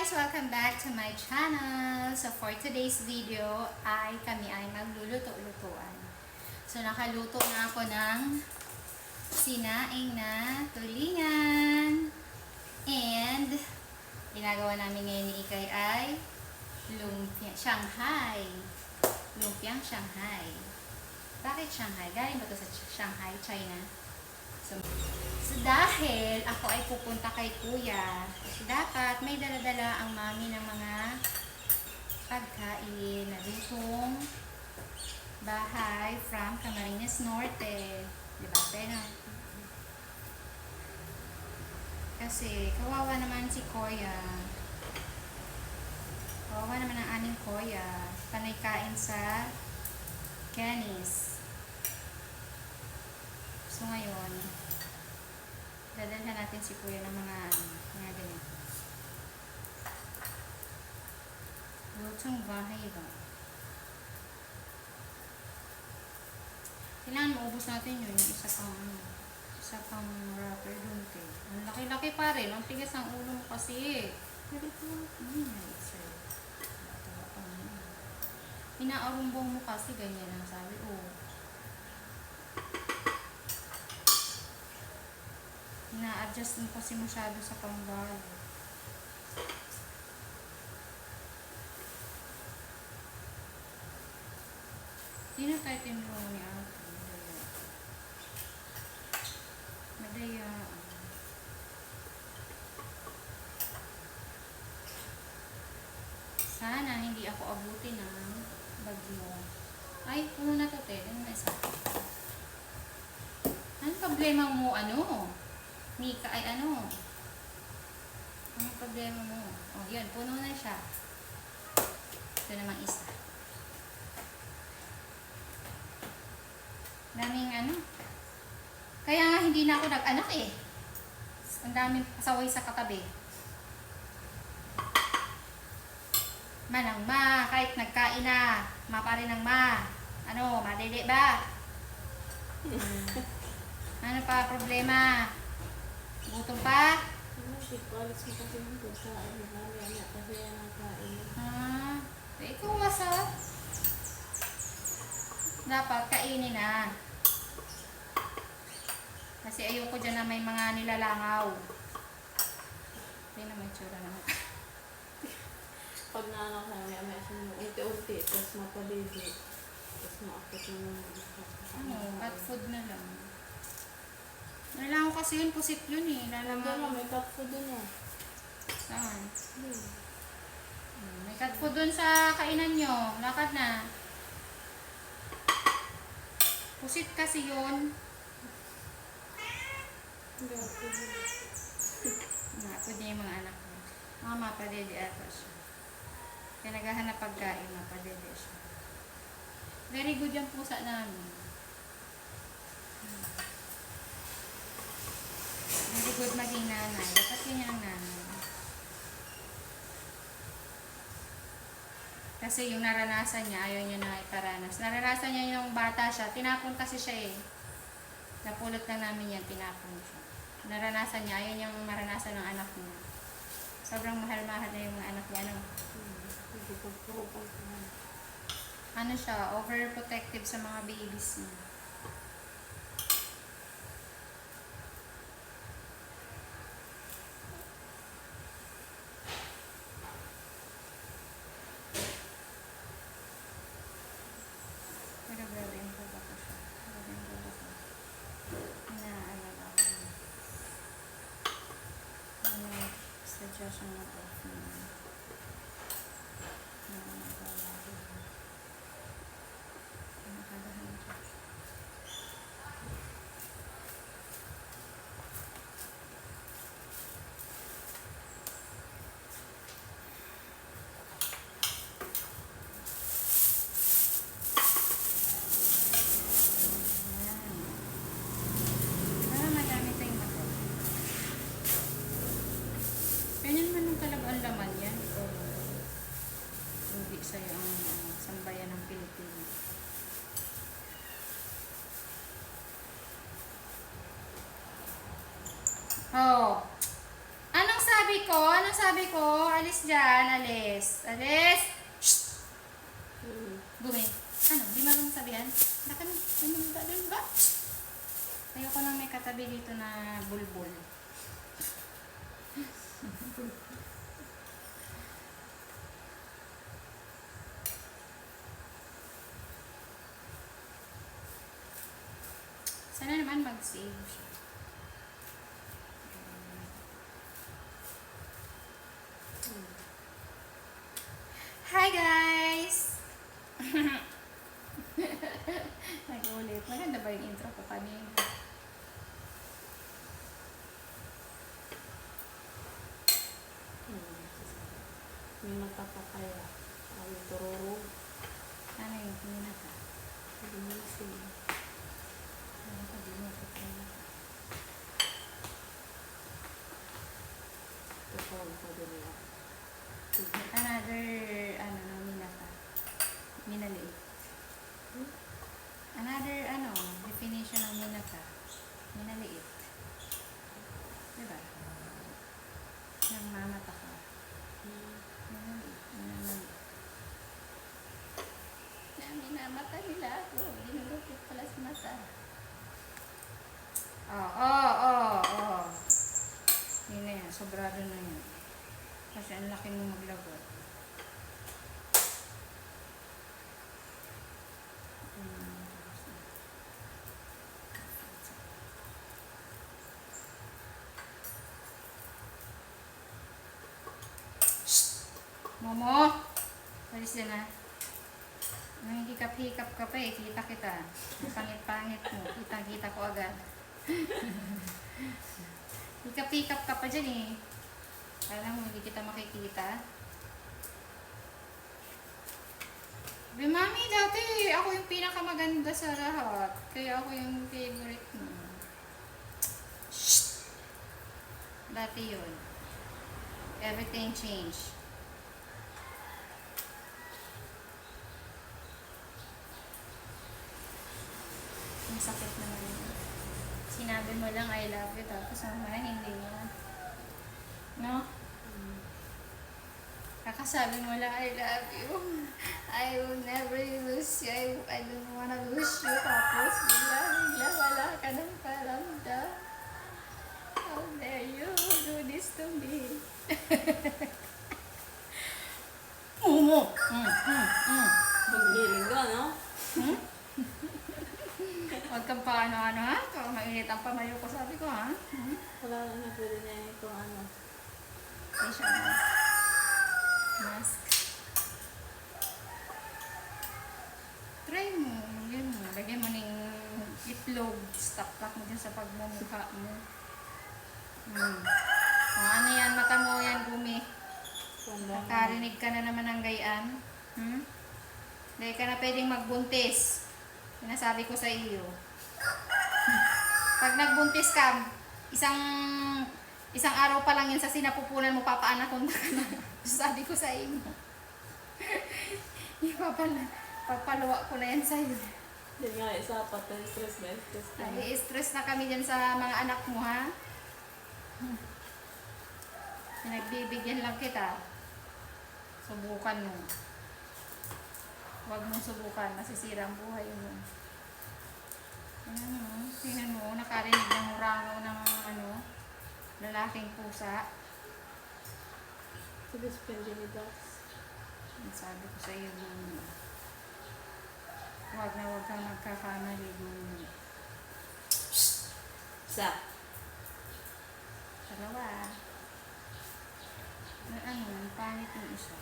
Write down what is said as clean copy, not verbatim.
guys! Welcome back to my channel. So for today's video kami ay magluluto-lutuan. So nakaluto na ako ng sinaing na tulingan. And ginagawa namin ngayon ni Ikay ay lumpia Shanghai. Lumpiang Shanghai. Bakit Shanghai? Galing ba ito sa Shanghai, China? So dahil ako ay pupunta kay Kuya, so dapat may dala-dala ang mami ng mga pagkain na lutong bahay from Camarines Norte. Diba? Pero, kasi kawawa naman si Kuya. Kawawa naman ang aming Kuya. Panay kain sa Kenny's. So ngayon, dadalhan natin si Kuya ng mga ganito. Lutong bahay ba? Kailangan maubos natin yun, yung isa pang wrapper dun kay. Ang laki-laki pa rin, ang tigas ng ulo mo kasi. Inaarumbong mo kasi ganyan ang sabi. Na-adjust mo kasi masyado sa pambahay. Hindi na tayo tinulong ni Ate. Madaya. Sana hindi ako abutin ng bagyo. Ay, puno na to, te. Ano na isa? Anong problema mo, Mika, ay ano? Anong problema mo? Oh, yun, puno na siya. Ito namang isa. Daming Kaya nga hindi na ako nag-anak eh. Ang daming pasaway sa katabi. Manang kahit nagkain na, pa rin ang madede ba? Ano pa problema? Gutom pa? Hindi ko alas mo kasi nito sa mamaya kasi yan ang kain. Ikaw dapat kainin na. Kasi ayoko dyan na may mga nilalangaw. Hindi na may tsura naman. Pag naanak na may asin mo, unti-unti, tapos mapadidi. Tapos maakit mo cat food na lang. Nilalangaw kasi yun, pusit yun eh. Nilalangaw. May cat food dun eh. Saan? May cat food dun sa kainan nyo. Lakad na. Pusit kasi yun. Hindi ako pwede. Pwede yung mga anak mo. Mapadede ata siya. Kaya naghahanap pagkain, mapadede siya. Very good yung pusa namin. Very good maging nanay. Dapat yun yung nanay. Kasi yung naranasan niya, ayaw niya na iparanas. Naranasan niya yung bata siya. Tinapon kasi siya eh. Napulot lang namin yan, tinapon siya. Naranasan niya, ayaw niyang maranasan ng anak niya. Sobrang mahal-mahal na yung mga anak niya. Ano siya, overprotective sa mga babies niya. Pero grabe yung baba ko siya. Grabe yung baba ko. Inaalaga ko niya. Sadya siya mag-off niya. Nakadahan siya. Ganyan man yung talagang laman yan. O hindi sa'yo ang sambayan ng Pilipinas. Oh. Anong sabi ko? ko? Anong sabi ko? Alis dyan, alis. Alis! Shh! Gumi. Ano? Di marunong sabihan? Nakan, ano ba? Doon ba? Ayoko nang may katabi dito na bulbul. Sana naman mag-save siya. Hi guys! Nag-ulit. Maganda ba yung intro ko kanina? May mata pa kaya. Ay, tururog. Ano yung pinaka? Gumising. Ano ka din yung pinaka? Tutawag pa din nila. Another, ano, minaka. Minaliit. Another, ano, definition ng minaka. Minaliit. Diba? Nang mamata ka. Minaliit. Minaliit. Minamata nila ako. Ginugupit pala sa mata. Oh. Yun na yan. Sobrado na yan. Kasi ang laki mo maglagot. Momo! Alis din na. Nang hikap-hikap ka pa eh. Kita kita. Ang pangit-pangit mo. Kitang-kita ko agad. Hikap-hikap ka pa dyan eh. Alam mo, hindi kita makikita. Be, mami, dati ako yung pinakamaganda sa lahat. Kaya ako yung favorite mo. Shh! Dati yun. Everything changed. Ang sakit naman yun. Sinabi mo lang I love you tapos mamaya hindi na. No? Kakasabi mo lang I love you. I will never lose you. I don't wanna lose you. Tapos bigla wala ka ng paramdam. How dare you do this to me? Mumu! Maghilig ka, no? Huwag kang pa ano ha? Kung mainit ang pamayo ko sabi ko ha? Wala lang na pwede niya itong ano. Facial mask. Mask. Try mo. Yun mo. Lagyan mo ng itlog. Stock mo dyan sa pagmumukha mo. Kung ano yan, mata mo yan, Gumi. Nakarinig ka na naman ng gayaan. Hindi ka na pwedeng magbuntis. Sinasabi ko sa iyo. Pag nagbuntis ka, isang araw pa lang yun sa sinapupunan mo, papaanaconda ka na. Sabi ko sa iyo. Papaluwa ko na yan sa iyo. Hindi nga, isa pa tayo stress na stress ka. Ay, stress na kami dyan sa mga anak mo, ha? Pinagbibigyan lang kita. Subukan mo. Huwag mong subukan, masisira ang buhay mo. Tingnan mo, nakarinig ng rangaw ng lalaking pusa. Sabi sa Benjamin Dax. Sabi ko sa iyo, huwag kang magkakamali. Isa. Dalawa. Pangit yung isa.